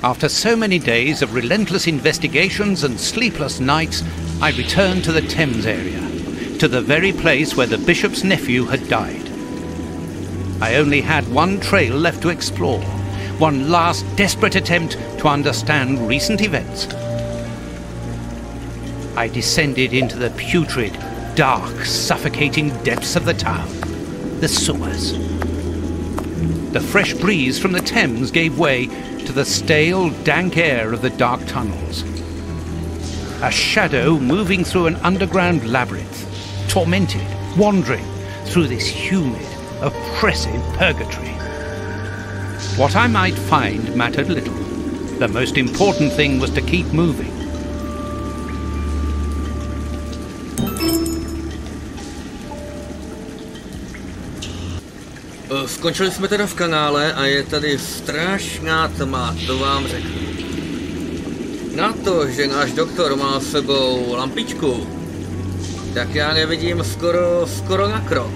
After so many days of relentless investigations and sleepless nights, I returned to the Thames area, to the very place where the bishop's nephew had died. I only had one trail left to explore, one last desperate attempt to understand recent events. I descended into the putrid, dark, suffocating depths of the town, the sewers. The fresh breeze from the Thames gave way to the stale, dank air of the dark tunnels. A shadow moving through an underground labyrinth, tormented, wandering through this humid, oppressive purgatory. What I might find mattered little. The most important thing was to keep moving. Skončili jsme teda v kanále a je tady strašná tma, to vám řeknu. Na to, že náš doktor má s sebou lampičku, tak já nevidím skoro na krok.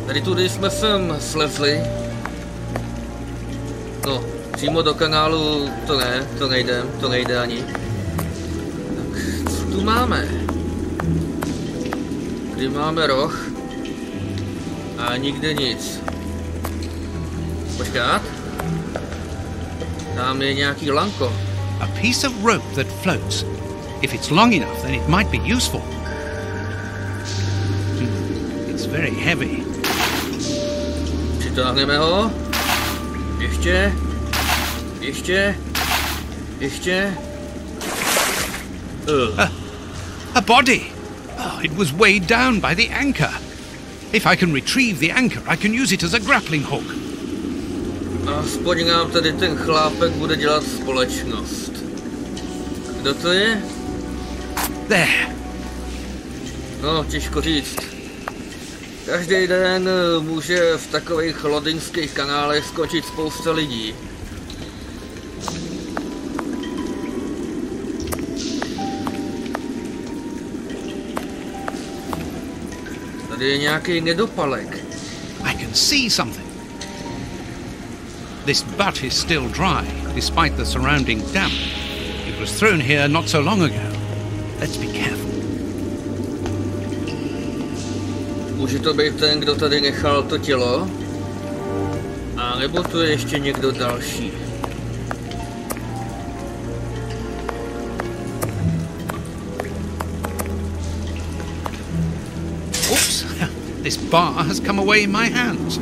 Tady tudy jsme sem slezli. No, přímo do kanálu to ne, to nejde ani. Tak co tu máme? Tady máme roh. A nikde nic. Počkat. Tam je nějaký lanko. A piece of rope that floats. If it's long enough, then it might be useful. It's very heavy. Přitáhneme ho. Ještě. A body! Oh, it was weighed down by the anchor. If I can retrieve the anchor, I can use it as a grappling hook. Aspoň nám tady ten chlápek bude dělat společnost. Kdo to je? There. No, těžko říct. Každý den může v takových londýnských kanálech skočit spousta lidí. Tady je nějaký nedopalek. I can see something. This butt is still dry, despite the surrounding damp. It was thrown here not so long ago. Let's be careful. Může to být ten, kdo tady nechal to tělo? A nebo tu je ještě někdo další? Oops, this bar has come away in my hands.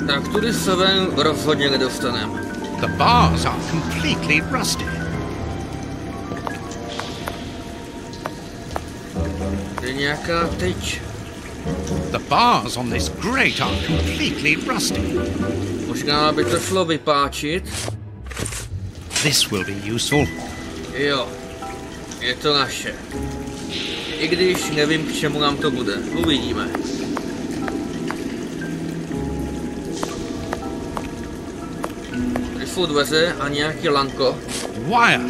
Tak tudy se ven rozhodně nedostaneme. The bars are completely rusty. Je nějaká tyč. The bars on this grate are completely rusty. Možná by to šlo vypáčit. This will be useful. Jo, je to naše. I když nevím, k čemu nám to bude. Uvidíme. Tady jsou dveře a nějaký lanko. Wire.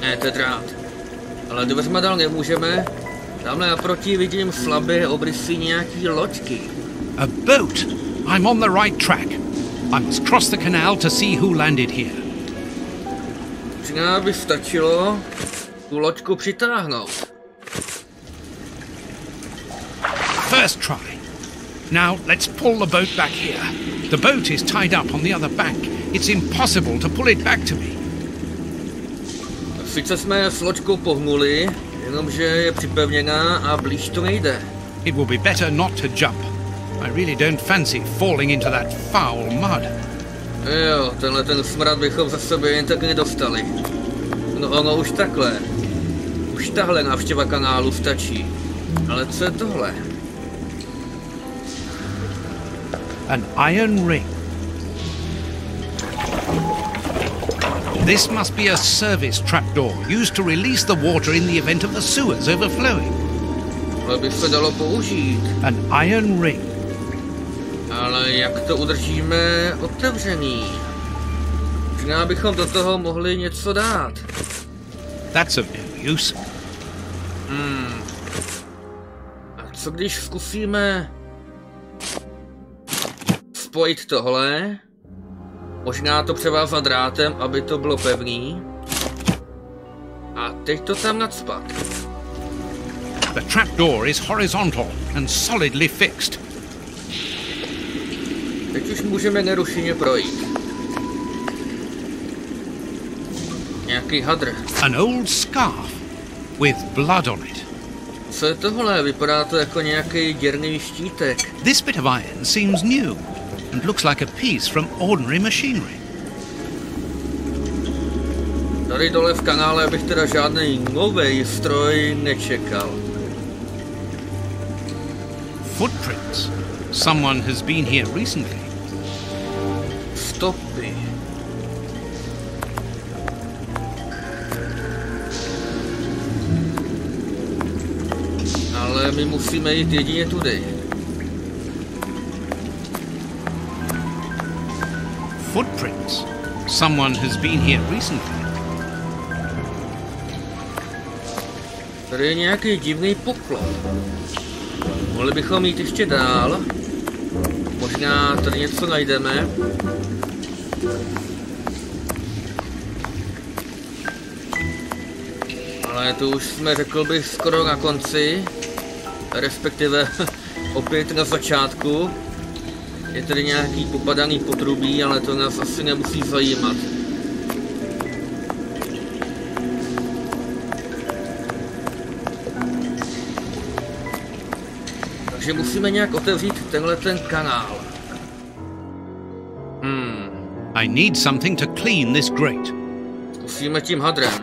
Ne, to je drát. Ale dveřma dál nemůžeme. Tamhle naproti vidím slabé obrysy nějaký loďky. A boat. I'm on the right track. I must cross the canal to see who landed here. Možná by stačilo tu loďku přitáhnout. First try. Now let's pull the boat back here. The boat is tied up on the other bank. It's impossible to pull it back to me. Sice jsme s loďkou pohnuli, jenomže je připevněná a blíž to nejde. It will be better not to jump. I really don't fancy falling into that foul mud. Jo, tenhle ten smrad bychom za sebe jen tak nedostali. No ono už takhle. Už tahle návštěva kanálu stačí. Ale co je tohle? An iron ring. This must be a service trapdoor used to release the water in the event of the sewers overflowing. To by se dalo použít. An iron ring. Ale jak to udržíme otevřený? Možná bychom do toho mohli něco dát. That's of no use. A co když zkusíme spojit tohle Možná to převázat drátem, aby to bylo pevný. A teď to tam nacpat. The trapdoor is horizontal and solidly fixed. Teď už můžeme nerušeně projít. Nějaký hadr. An old scarf with blood on it. Co je tohle? Vypadá to jako nějaký děrný štítek. This bit of iron seems new and looks like a piece from ordinary machinery. Tady dole v kanále bych teda žádný nový stroj nečekal. Footprints. Someone has been here recently. Stopy. Ale my musíme jít jedině tudy. Footprints. Someone has been here recently. Tady je nějaký divný poklop. Mohli bychom jít ještě dál. Možná tady něco najdeme. Ale to už jsme, řekl bych, skoro na konci. Respektive opět na začátku. Je tady nějaký popadaný potrubí, ale to nás asi nemusí zajímat. Takže musíme nějak otevřít tenhle ten kanál. I need something to clean this grate. Zkusíme tím hadrem.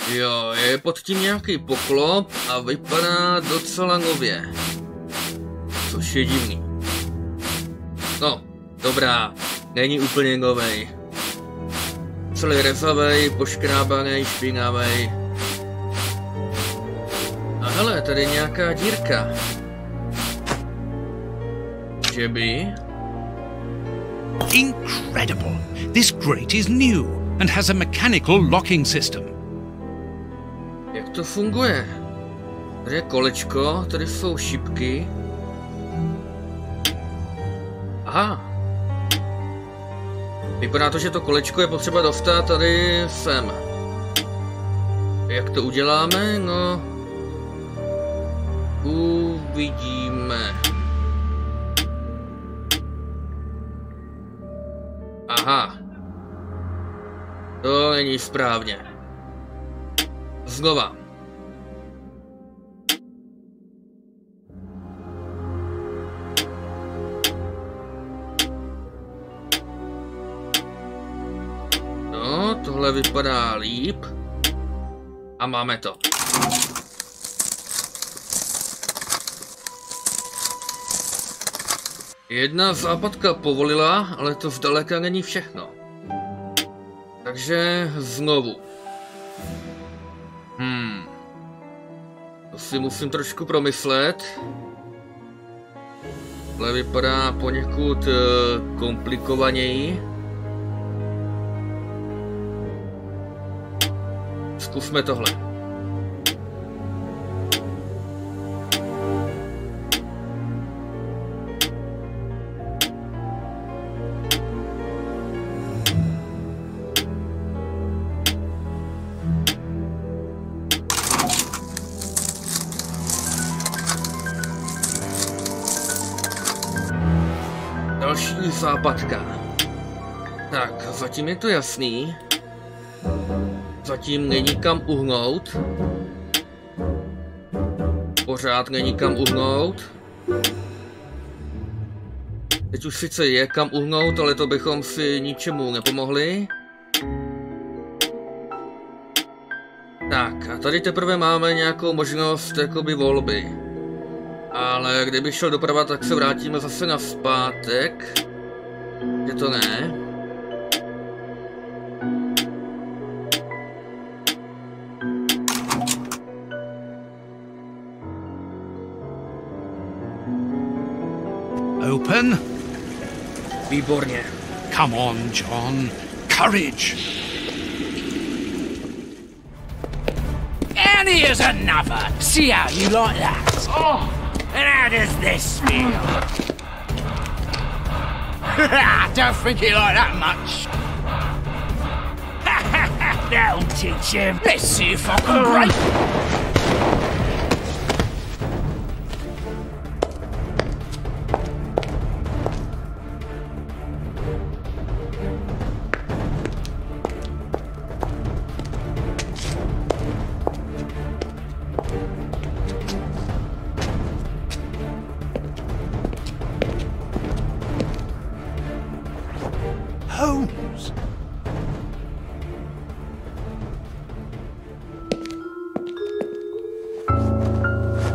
Jo, je pod tím nějaký poklop a vypadá docela nově. Což je divný. No, dobrá, není úplně novej. Celý rezavej, poškrábanej, špinavej. A hele, tady je nějaká dírka. Že by? Incredible! This grate is new and has a mechanical locking system. Jak to funguje? Tady je kolečko, tady jsou šipky. Aha. Vypadá to, že to kolečko je potřeba dostat tady sem. Jak to uděláme? No... Uvidíme. Aha. To není správně. Znova. No, tohle vypadá líp. A máme to. Jedna západka povolila, ale to zdaleka není všechno. Takže znovu. To si musím trošku promyslet. Tohle vypadá poněkud komplikovaněji. Zkusme tohle. Další západka. Tak, zatím je to jasný. Zatím není kam uhnout. Pořád není kam uhnout. Teď už sice je kam uhnout, ale to bychom si ničemu nepomohli. Tak, a tady teprve máme nějakou možnost jakoby volby. Ale kdyby šel doprava, tak se vrátíme zase nazpátek. Je to ne? Open? Výborně. Come on, John. Courage! And here's another. See how you like that? Oh, and how does this feel? I don't think you like that much. That'll teach him. Let's see if I can break. Holmes!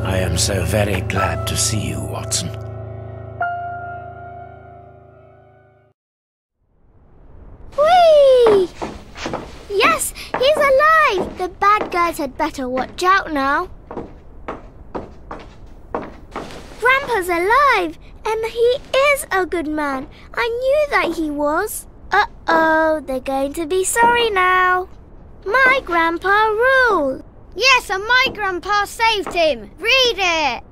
I am so very glad to see you, Watson. Whee! Yes, he's alive! The bad guys had better watch out now. Grandpa's alive, and he is a good man. I knew that he was. Uh-oh, they're going to be sorry now. My grandpa ruled. Yes, and my grandpa saved him. Read it.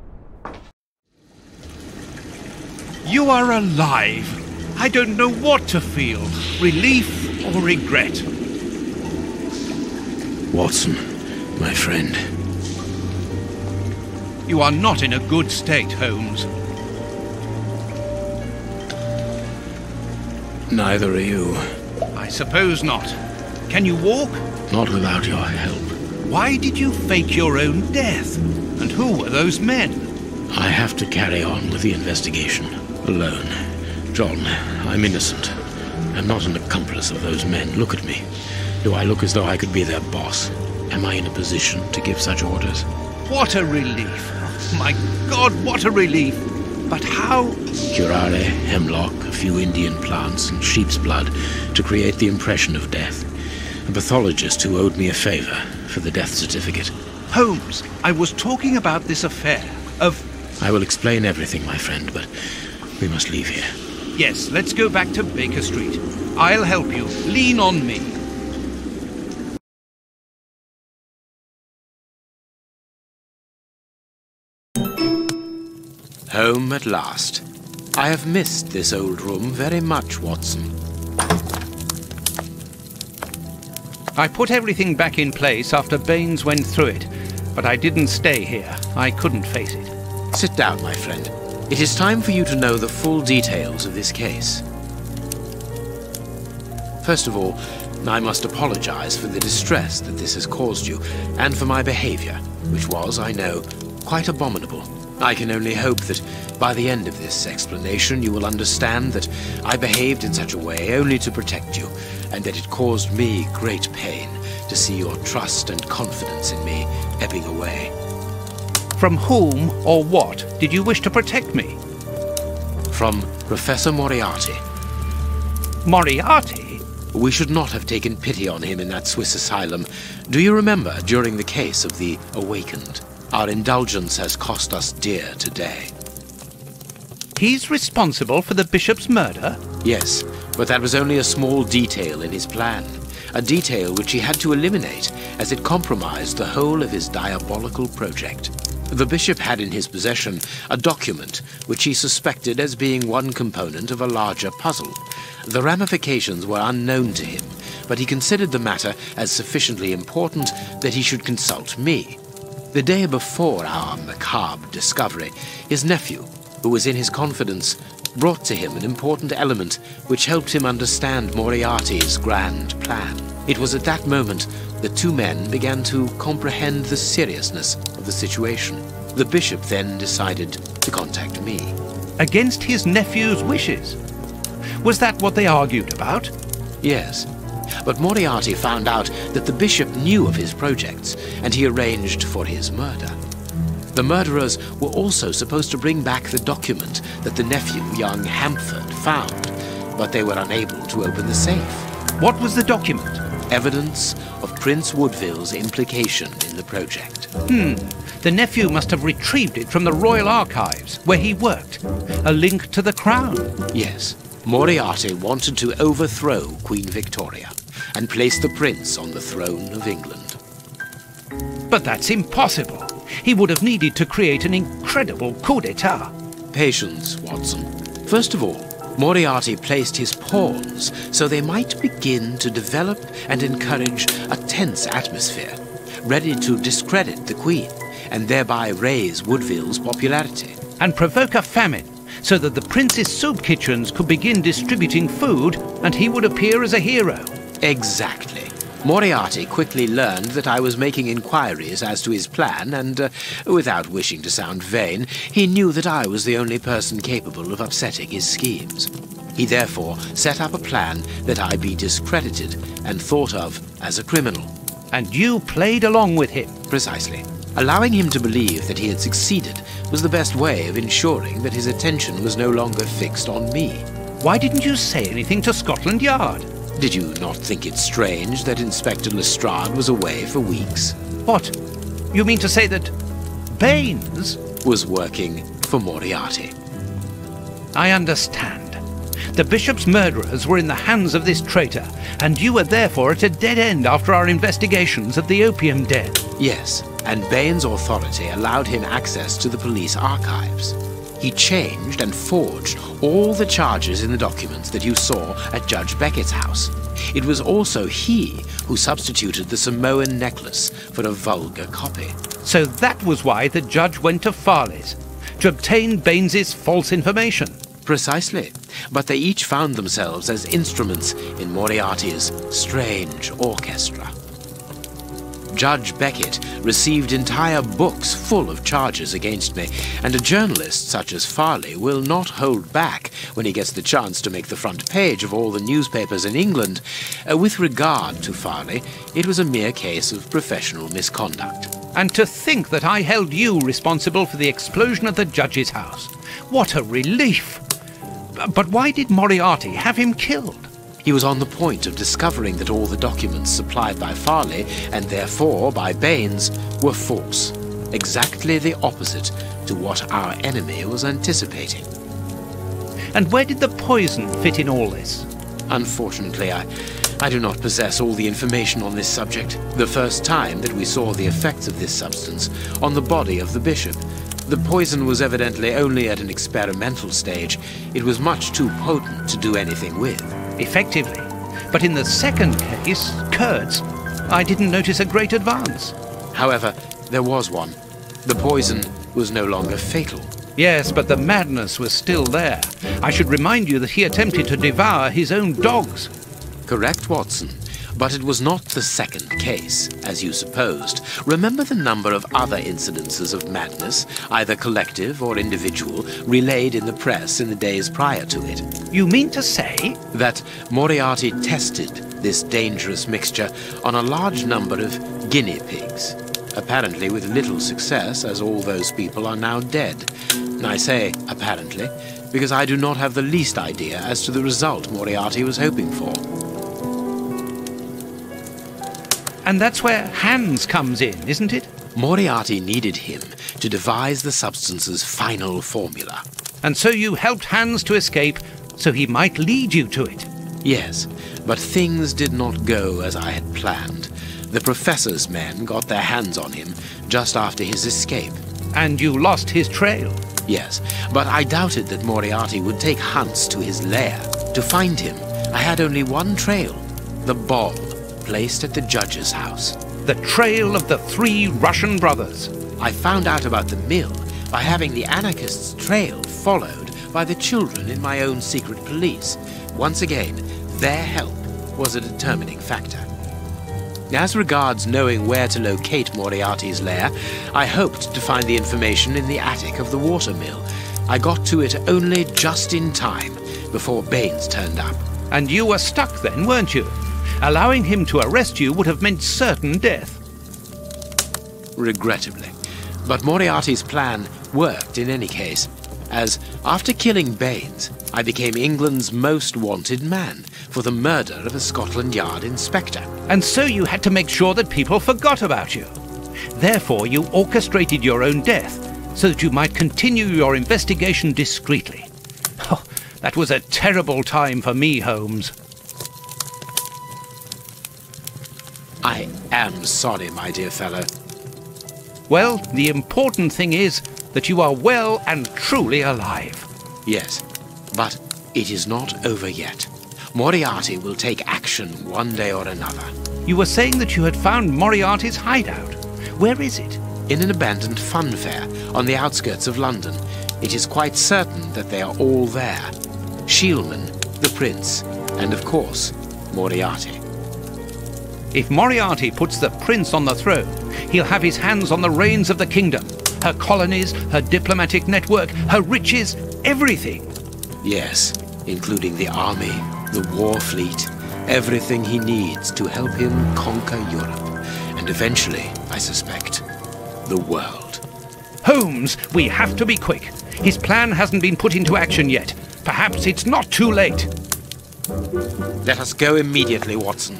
You are alive. I don't know what to feel. Relief or regret. Watson, my friend. You are not in a good state, Holmes. Neither are you. I suppose not. Can you walk? Not without your help. Why did you fake your own death? And who were those men? I have to carry on with the investigation. Alone. John, I'm innocent. I'm not an accomplice of those men. Look at me. Do I look as though I could be their boss? Am I in a position to give such orders? What a relief. Oh, my God, what a relief. But how? Curare, hemlock, a few Indian plants, and sheep's blood to create the impression of death. A pathologist who owed me a favor for the death certificate. Holmes, I was talking about this affair of... I will explain everything, my friend, but we must leave here. Yes, let's go back to Baker Street. I'll help you. Lean on me. Home at last. I have missed this old room very much, Watson. I put everything back in place after Baines went through it, but I didn't stay here. I couldn't face it. Sit down, my friend. It is time for you to know the full details of this case. First of all, I must apologize for the distress that this has caused you, and for my behavior, which was, I know, quite abominable. I can only hope that by the end of this explanation you will understand that I behaved in such a way only to protect you, and that it caused me great pain to see your trust and confidence in me ebbing away. From whom or what did you wish to protect me? From Professor Moriarty. Moriarty? We should not have taken pity on him in that Swiss asylum. Do you remember during the case of the Awakened? Our indulgence has cost us dear today. He's responsible for the bishop's murder? Yes, but that was only a small detail in his plan. A detail which he had to eliminate, as it compromised the whole of his diabolical project. The bishop had in his possession a document which he suspected as being one component of a larger puzzle. The ramifications were unknown to him, but he considered the matter as sufficiently important that he should consult me. The day before our macabre discovery, his nephew, who was in his confidence, brought to him an important element which helped him understand Moriarty's grand plan. It was at that moment the two men began to comprehend the seriousness of the situation. The bishop then decided to contact me. Against his nephew's wishes? Was that what they argued about? Yes. But Moriarty found out that the bishop knew of his projects, and he arranged for his murder. The murderers were also supposed to bring back the document that the nephew, young Hampford, found, but they were unable to open the safe. What was the document? Evidence of Prince Woodville's implication in the project. The nephew must have retrieved it from the Royal Archives, where he worked. A link to the crown. Yes. Moriarty wanted to overthrow Queen Victoria and place the prince on the throne of England. But that's impossible. He would have needed to create an incredible coup d'etat. Patience, Watson. First of all, Moriarty placed his pawns so they might begin to develop and encourage a tense atmosphere, ready to discredit the Queen and thereby raise Woodville's popularity. And provoke a famine, so that the prince's soup kitchens could begin distributing food and he would appear as a hero. Exactly. Moriarty quickly learned that I was making inquiries as to his plan and, without wishing to sound vain, he knew that I was the only person capable of upsetting his schemes. He therefore set up a plan that I be discredited and thought of as a criminal. And you played along with him. Precisely. Allowing him to believe that he had succeeded was the best way of ensuring that his attention was no longer fixed on me. Why didn't you say anything to Scotland Yard? Did you not think it strange that Inspector Lestrade was away for weeks? What? You mean to say that Baines was working for Moriarty? I understand. The bishop's murderers were in the hands of this traitor, and you were therefore at a dead end after our investigations of the opium den. Yes, and Baines' authority allowed him access to the police archives. He changed and forged all the charges in the documents that you saw at Judge Beckett's house. It was also he who substituted the Samoan necklace for a vulgar copy. So that was why the judge went to Farley's, to obtain Baines's false information. Precisely, but they each found themselves as instruments in Moriarty's strange orchestra. Judge Beckett received entire books full of charges against me, and a journalist such as Farley will not hold back when he gets the chance to make the front page of all the newspapers in England. With regard to Farley, it was a mere case of professional misconduct. And to think that I held you responsible for the explosion at the judge's house. What a relief! But why did Moriarty have him killed? He was on the point of discovering that all the documents supplied by Farley, and therefore by Baines, were false. Exactly the opposite to what our enemy was anticipating. And where did the poison fit in all this? Unfortunately, I do not possess all the information on this subject. The first time that we saw the effects of this substance on the body of the bishop, the poison was evidently only at an experimental stage. It was much too potent to do anything with. Effectively. But in the second case, Kurt's, I didn't notice a great advance. However, there was one. The poison was no longer fatal. Yes, but the madness was still there. I should remind you that he attempted to devour his own dogs. Correct, Watson. But it was not the second case, as you supposed. Remember the number of other incidences of madness, either collective or individual, relayed in the press in the days prior to it. You mean to say? That Moriarty tested this dangerous mixture on a large number of guinea pigs. Apparently with little success, as all those people are now dead. I say apparently, because I do not have the least idea as to the result Moriarty was hoping for. And that's where Hans comes in, isn't it? Moriarty needed him to devise the substance's final formula. And so you helped Hans to escape, so he might lead you to it. Yes, but things did not go as I had planned. The professor's men got their hands on him just after his escape. And you lost his trail. Yes, but I doubted that Moriarty would take Hans to his lair. To find him, I had only one trail, the ball placed at the judge's house. The trail of the 3 Russian brothers. I found out about the mill by having the anarchists' trail followed by the children in my own secret police. Once again, their help was a determining factor. As regards knowing where to locate Moriarty's lair, I hoped to find the information in the attic of the water mill. I got to it only just in time before Baines turned up. And you were stuck then, weren't you? Allowing him to arrest you would have meant certain death. Regrettably. But Moriarty's plan worked in any case, as after killing Baines, I became England's most wanted man for the murder of a Scotland Yard inspector. And so you had to make sure that people forgot about you. Therefore, you orchestrated your own death so that you might continue your investigation discreetly. Oh, that was a terrible time for me, Holmes. I am am sorry, my dear fellow. Well, the important thing is that you are well and truly alive. Yes, but it is not over yet. Moriarty will take action one day or another. You were saying that you had found Moriarty's hideout. Where is it? In an abandoned fun fair on the outskirts of London. It is quite certain that they are all there. Shieldman, the Prince, and of course, Moriarty. If Moriarty puts the Prince on the throne, he'll have his hands on the reins of the kingdom. Her colonies, her diplomatic network, her riches, everything. Yes, including the army, the war fleet, everything he needs to help him conquer Europe. And eventually, I suspect, the world. Holmes, we have to be quick. His plan hasn't been put into action yet. Perhaps it's not too late. Let us go immediately, Watson.